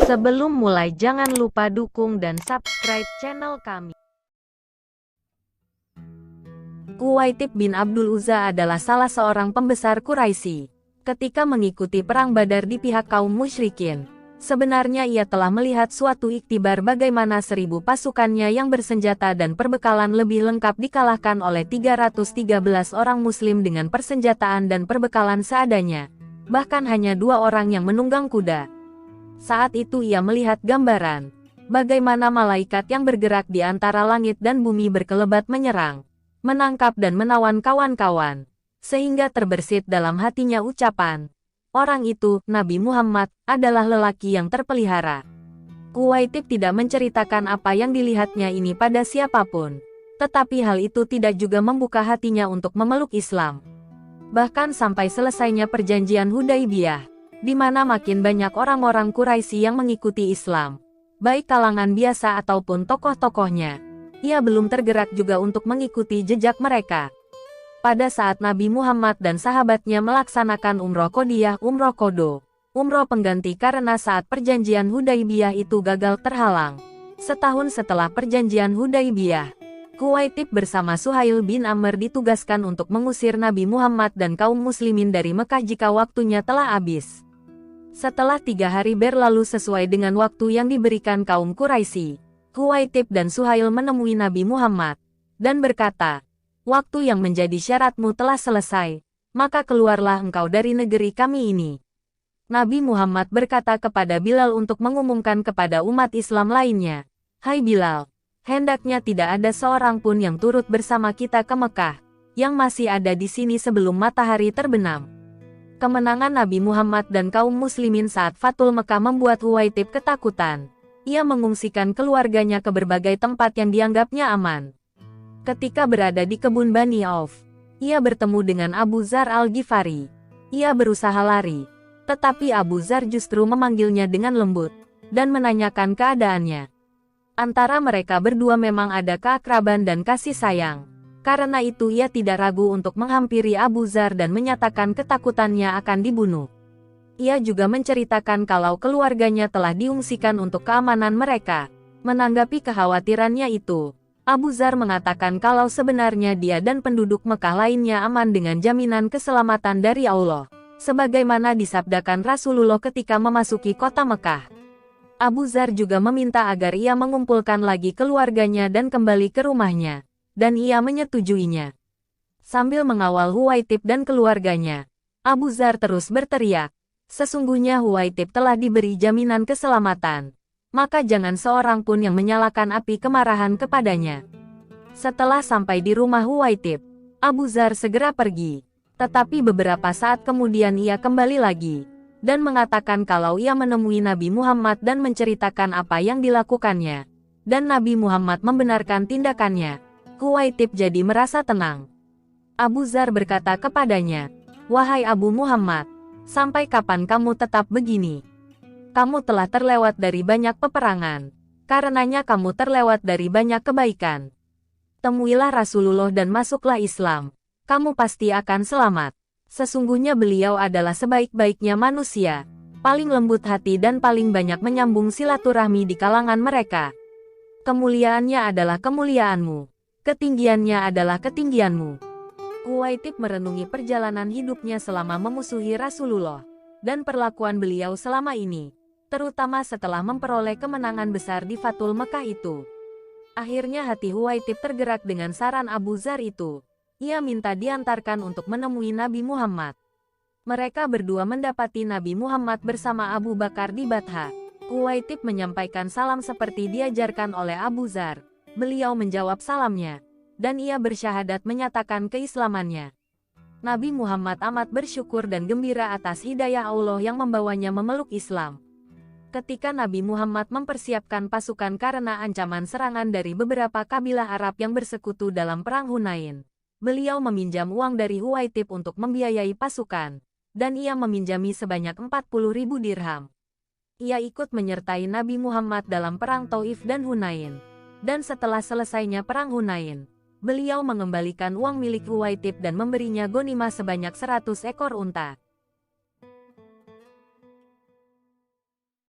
Sebelum mulai jangan lupa dukung dan subscribe channel kami. Uwaitib bin Abdul Uzza adalah salah seorang pembesar Quraisy. Ketika mengikuti perang Badar di pihak kaum musyrikin, sebenarnya ia telah melihat suatu iktibar bagaimana 1000 pasukannya yang bersenjata dan perbekalan lebih lengkap dikalahkan oleh 313 orang muslim dengan persenjataan dan perbekalan seadanya. Bahkan hanya 2 orang yang menunggang kuda. Saat itu ia melihat gambaran bagaimana malaikat yang bergerak di antara langit dan bumi berkelebat menyerang, menangkap dan menawan kawan-kawan, sehingga terbersit dalam hatinya ucapan, orang itu, Nabi Muhammad, adalah lelaki yang terpelihara. Uwaitib tidak menceritakan apa yang dilihatnya ini pada siapapun, tetapi hal itu tidak juga membuka hatinya untuk memeluk Islam. Bahkan sampai selesainya perjanjian Hudaibiyah, di mana makin banyak orang-orang Quraisy yang mengikuti Islam, baik kalangan biasa ataupun tokoh-tokohnya, ia belum tergerak juga untuk mengikuti jejak mereka. Pada saat Nabi Muhammad dan sahabatnya melaksanakan umroh Qodiyah umroh Qodo, umroh pengganti karena saat perjanjian Hudaibiyah itu gagal terhalang. Setahun setelah perjanjian Hudaibiyah, Uwaitib bersama Suhail bin Amr ditugaskan untuk mengusir Nabi Muhammad dan kaum muslimin dari Mekah jika waktunya telah habis. Setelah 3 hari berlalu sesuai dengan waktu yang diberikan kaum Quraisy, Uwaitib dan Suhail menemui Nabi Muhammad dan berkata, waktu yang menjadi syaratmu telah selesai, maka keluarlah engkau dari negeri kami ini. Nabi Muhammad berkata kepada Bilal untuk mengumumkan kepada umat Islam lainnya, hai Bilal, hendaknya tidak ada seorang pun yang turut bersama kita ke Mekah, yang masih ada di sini sebelum matahari terbenam. Kemenangan Nabi Muhammad dan kaum muslimin saat Fathul Mekah membuat Uwaitib ketakutan. Ia mengungsikan keluarganya ke berbagai tempat yang dianggapnya aman. Ketika berada di kebun Bani Auf, ia bertemu dengan Abu Dzar Al-Ghifari. Ia berusaha lari, tetapi Abu Dzar justru memanggilnya dengan lembut dan menanyakan keadaannya. Antara mereka berdua memang ada keakraban dan kasih sayang. Karena itu ia tidak ragu untuk menghampiri Abu Dzar dan menyatakan ketakutannya akan dibunuh. Ia juga menceritakan kalau keluarganya telah diungsikan untuk keamanan mereka. Menanggapi kekhawatirannya itu, Abu Dzar mengatakan kalau sebenarnya dia dan penduduk Mekah lainnya aman dengan jaminan keselamatan dari Allah, sebagaimana disabdakan Rasulullah ketika memasuki kota Mekah. Abu Dzar juga meminta agar ia mengumpulkan lagi keluarganya dan kembali ke rumahnya, dan ia menyetujuinya. Sambil mengawal Uwaitib dan keluarganya, Abu Dzar terus berteriak, sesungguhnya Uwaitib telah diberi jaminan keselamatan, maka jangan seorang pun yang menyalakan api kemarahan kepadanya. Setelah sampai di rumah Uwaitib, Abu Dzar segera pergi, tetapi beberapa saat kemudian ia kembali lagi, dan mengatakan kalau ia menemui Nabi Muhammad dan menceritakan apa yang dilakukannya, dan Nabi Muhammad membenarkan tindakannya. Uwaitib jadi merasa tenang. Abu Dzar berkata kepadanya, wahai Abu Muhammad, sampai kapan kamu tetap begini? Kamu telah terlewat dari banyak peperangan, karenanya kamu terlewat dari banyak kebaikan. Temuilah Rasulullah dan masuklah Islam, kamu pasti akan selamat. Sesungguhnya beliau adalah sebaik-baiknya manusia, paling lembut hati dan paling banyak menyambung silaturahmi di kalangan mereka. Kemuliaannya adalah kemuliaanmu. Ketinggiannya adalah ketinggianmu. Uwaitib merenungi perjalanan hidupnya selama memusuhi Rasulullah, dan perlakuan beliau selama ini, terutama setelah memperoleh kemenangan besar di Fathul Mekah itu. Akhirnya hati Uwaitib tergerak dengan saran Abu Dzar itu. Ia minta diantarkan untuk menemui Nabi Muhammad. Mereka berdua mendapati Nabi Muhammad bersama Abu Bakar di Batha. Uwaitib menyampaikan salam seperti diajarkan oleh Abu Dzar. Beliau menjawab salamnya, dan ia bersyahadat menyatakan keislamannya. Nabi Muhammad amat bersyukur dan gembira atas hidayah Allah yang membawanya memeluk Islam. Ketika Nabi Muhammad mempersiapkan pasukan karena ancaman serangan dari beberapa kabilah Arab yang bersekutu dalam Perang Hunain, beliau meminjam uang dari Uwaitib untuk membiayai pasukan, dan ia meminjami sebanyak 40.000 dirham. Ia ikut menyertai Nabi Muhammad dalam Perang Taif dan Hunain. Dan setelah selesainya Perang Hunain, beliau mengembalikan uang milik Uwaitib dan memberinya ghanimah sebanyak 100 ekor unta.